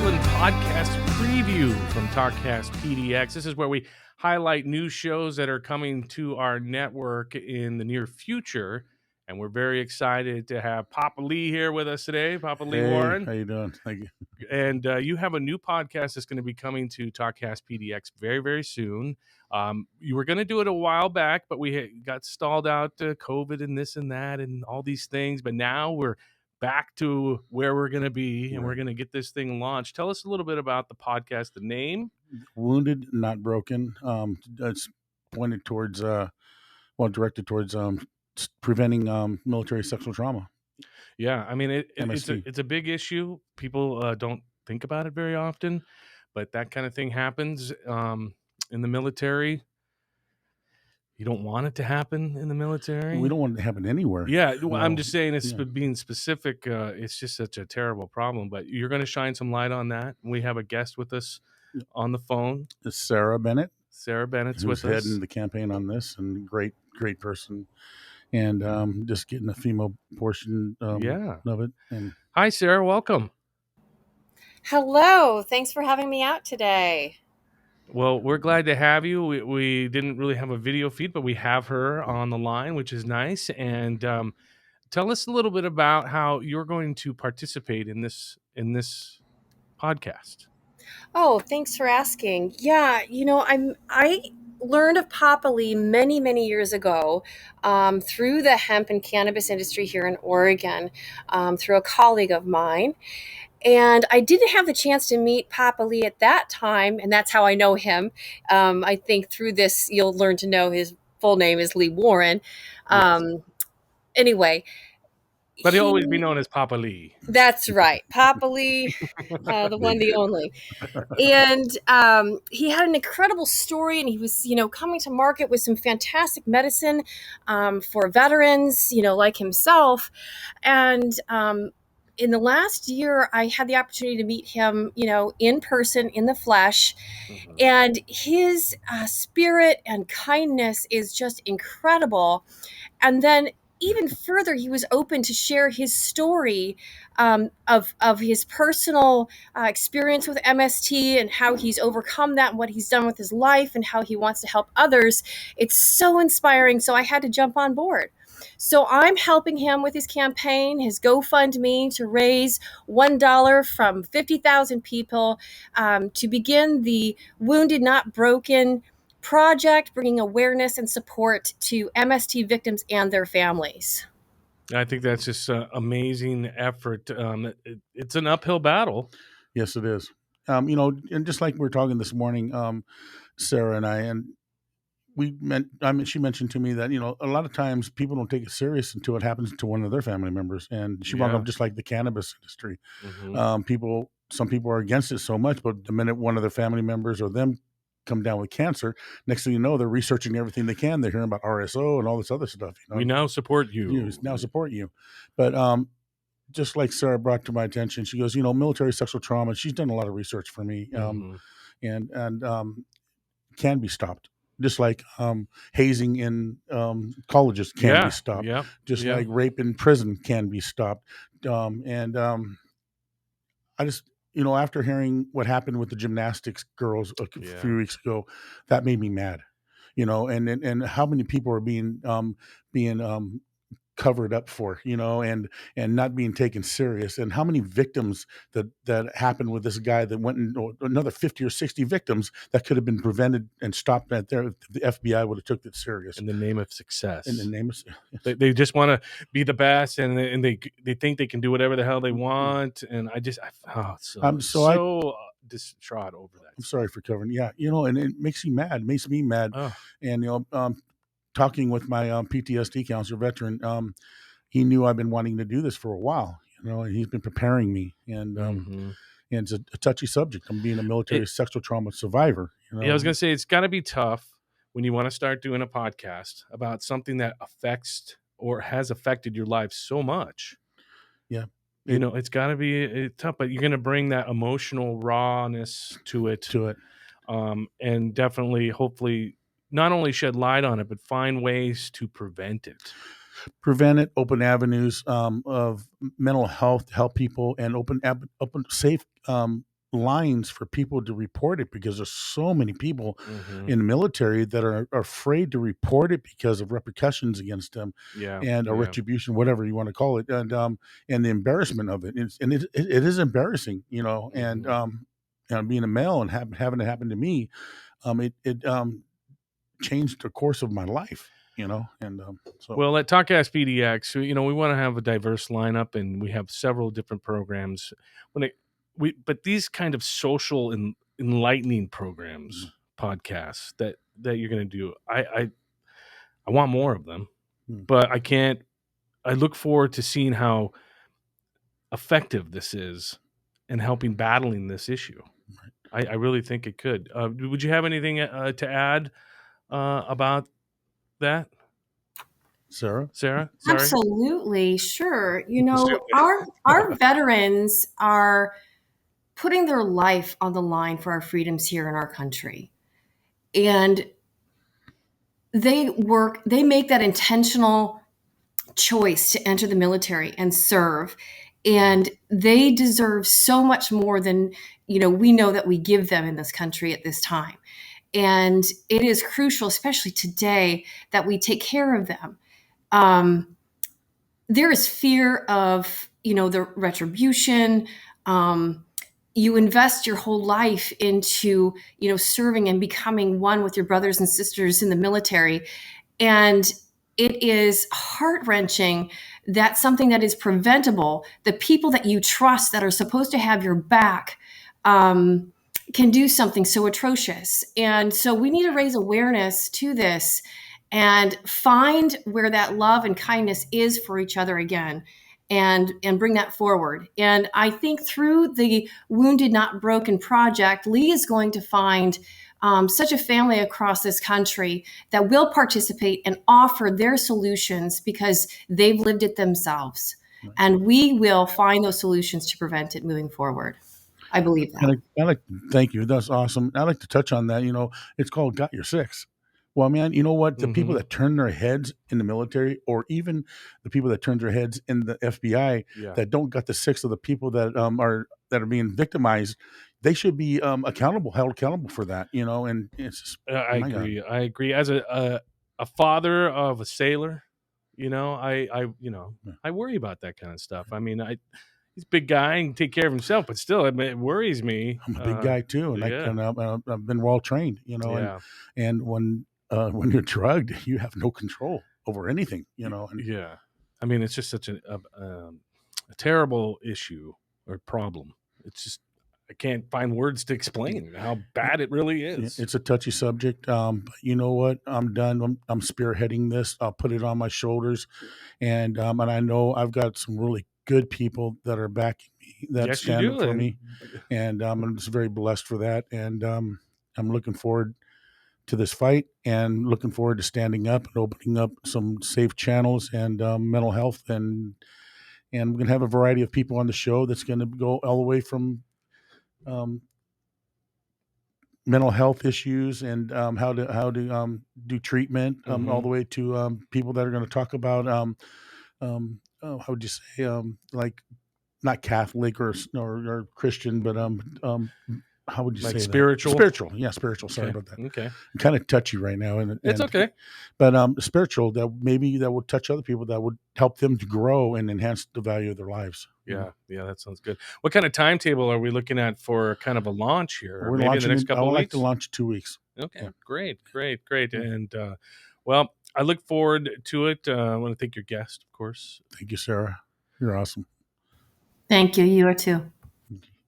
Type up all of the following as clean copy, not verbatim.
Portland podcast preview from TalkcastPDX. This is where we highlight new shows that are coming to our network in the near future. And we're very excited to have Papa Lee here with us today. Papa Lee Warren. How you doing? Thank you. And you have a new podcast that's going to be coming to TalkcastPDX very, very soon. You were going to do it a while back, but we got stalled out COVID and this and that and all these things. But now we're back to where we're going to be, and we're going to get this thing launched. Tell us a little bit about the podcast, the name. Wounded, Not Broken. It's pointed towards, directed towards preventing military sexual trauma. Yeah, I mean, it's a big issue. People don't think about it very often, but that kind of thing happens in the military. You don't want it to happen in the military. We don't want it to happen anywhere. Yeah, I'm just saying it's being specific. It's just such a terrible problem, but you're going to shine some light on that. We have a guest with us on the phone. It's Sarah Bennett. Sarah Bennett's who's with us. heading the campaign on this, and great person. And just getting the female portion of it. And hi, Sarah. Welcome. Hello. Thanks for having me out today. Well, we're glad to have you. We didn't really have a video feed, but we have her on the line, which is nice. And tell us a little bit about how you're going to participate in this podcast. Oh, thanks for asking. Yeah, I learned of Papa Lee many, many years ago through the hemp and cannabis industry here in Oregon, through a colleague of mine. And I didn't have the chance to meet Papa Lee at that time, and that's how I know him. I think through this, you'll learn to know his full name is Lee Warren. Yes. Anyway. But he'll always be known as Papa Lee. That's right. Papa Lee, the one, the only. And he had an incredible story, and he was, coming to market with some fantastic medicine for veterans, like himself. And in the last year, I had the opportunity to meet him, in person, in the flesh. Mm-hmm. And his spirit and kindness is just incredible. And then even further, he was open to share his story of his personal experience with MST and how he's overcome that and what he's done with his life and how he wants to help others. It's so inspiring. So I had to jump on board. So I'm helping him with his campaign, his GoFundMe, to raise $1 from 50,000 people to begin the Wounded Not Broken project, bringing awareness and support to MST victims and their families. I think that's just an amazing effort. It's an uphill battle. Yes, it is. And just like we were talking this morning, Sarah and I, and she mentioned to me that, a lot of times people don't take it serious until it happens to one of their family members. And she brought up just like the cannabis industry. Mm-hmm. Some people are against it so much, but the minute one of their family members or them come down with cancer, next thing you know, they're researching everything they can. They're hearing about RSO and all this other stuff. We now support you. But just like Sarah brought to my attention, she goes, military sexual trauma. She's done a lot of research for me, and can be stopped. Just like hazing in colleges can be stopped. Yeah. Just like rape in prison can be stopped. I just, after hearing what happened with the gymnastics girls a few weeks ago, that made me mad. And how many people are being covered up for, and not being taken serious, and how many victims that happened with this guy that went in, another 50 or 60 victims that could have been prevented and stopped right there if the FBI would have took it serious. In the name of success. In the name of they just want to be the best, and they think they can do whatever the hell they want, and I'm so distraught over that. I'm sorry for covering. Yeah, and it makes you mad. It makes me mad. Oh. And talking with my PTSD counselor veteran, he knew I've been wanting to do this for a while, and he's been preparing me. And and it's a touchy subject. I'm being a military sexual trauma survivor. Yeah, I was going to say, it's got to be tough when you want to start doing a podcast about something that affects or has affected your life so much. Yeah. It's got to be tough, but you're going to bring that emotional rawness to it. And definitely, hopefully, not only shed light on it, but find ways to prevent it. Open avenues of mental health to help people, and open safe lines for people to report it because there's so many people Mhm. in the military that are afraid to report it because of repercussions against them Yeah. and a Yeah. retribution, whatever you want to call it, and the embarrassment of it. It is embarrassing, and being a male and having it happen to me, it changed the course of my life, and so. Well, at TalkcastPDX, we want to have a diverse lineup, and we have several different programs. But these kind of social and enlightening programs, podcasts that you're going to do, I want more of them, but I can't. I look forward to seeing how effective this is in helping battling this issue. I really think it could. Would you have anything to add about that, Sarah? Sorry. Absolutely, sure. Absolutely. Our veterans are putting their life on the line for our freedoms here in our country. And they make that intentional choice to enter the military and serve. And they deserve so much more than, we know that we give them in this country at this time. And it is crucial, especially today, that we take care of them. There is fear of, the retribution. You invest your whole life into, serving and becoming one with your brothers and sisters in the military. And it is heart-wrenching that something that is preventable, the people that you trust that are supposed to have your back, can do something so atrocious. And so we need to raise awareness to this and find where that love and kindness is for each other again, and bring that forward. And I think through the Wounded Not Broken project, Lee is going to find such a family across this country that will participate and offer their solutions because they've lived it themselves. And we will find those solutions to prevent it moving forward. I believe that. Thank you. That's awesome. I'd like to touch on that. It's called Got Your Six. Well, man, you know what? The people that turn their heads in the military, or even the people that turn their heads in the FBI, that don't got the six of the people that are being victimized, they should be held accountable for that. And it's just, I agree. I agree. As a father of a sailor, I worry about that kind of stuff. I mean, he's a big guy and can take care of himself, but still, it worries me. I'm a big guy too, and I've been well trained. And when you're drugged, you have no control over anything. Yeah, I mean, it's just such a terrible issue or problem. It's just, I can't find words to explain how bad it really is. It's a touchy subject. But you know what? I'm done. I'm spearheading this. I'll put it on my shoulders, and I know I've got some really good people that are backing me, that stand up for me, and I'm just very blessed for that. And I'm looking forward to this fight, and looking forward to standing up and opening up some safe channels and mental health, and we're going to have a variety of people on the show that's going to go all the way from mental health issues and how to do treatment, all the way to people that are going to talk about how would you say, like, not Catholic or Christian, but how would you say spiritual? Spiritual, yeah, spiritual. Sorry about that. Okay, I'm kind of touchy right now, and it's okay. But spiritual, that would touch other people, that would help them to grow and enhance the value of their lives. Yeah, that sounds good. What kind of timetable are we looking at for kind of a launch here? We're maybe launching in the next couple I would of weeks? like to launch 2 weeks. Okay, Yeah. Great. And well, I look forward to it. I want to thank your guest, of course. Thank you, Sarah. You're awesome. Thank you. You are too.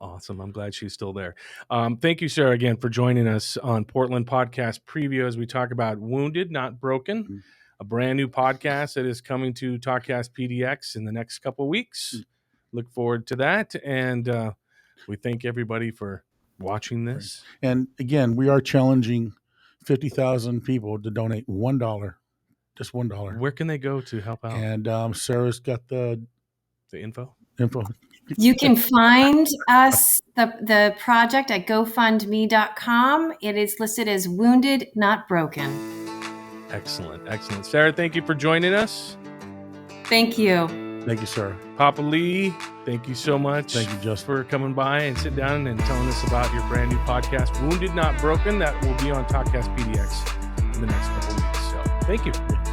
Awesome. I'm glad she's still there. Thank you, Sarah, again for joining us on Portland Podcast Preview as we talk about Wounded Not Broken, a brand new podcast that is coming to TalkcastPDX in the next couple of weeks. Look forward to that. And we thank everybody for watching this. Right. And again, we are challenging 50,000 people to donate $1, just $1. Where can they go to help out? And Sarah's got the info. You can find us, the project, at GoFundMe.com. It is listed as Wounded Not Broken. Excellent. Sarah, thank you for joining us. Thank you. Thank you, sir. Papa Lee, thank you so much. Thank you, Justin. For coming by and sit down and telling us about your brand new podcast, Wounded Not Broken. That will be on TalkcastPDX in the next couple weeks. So thank you.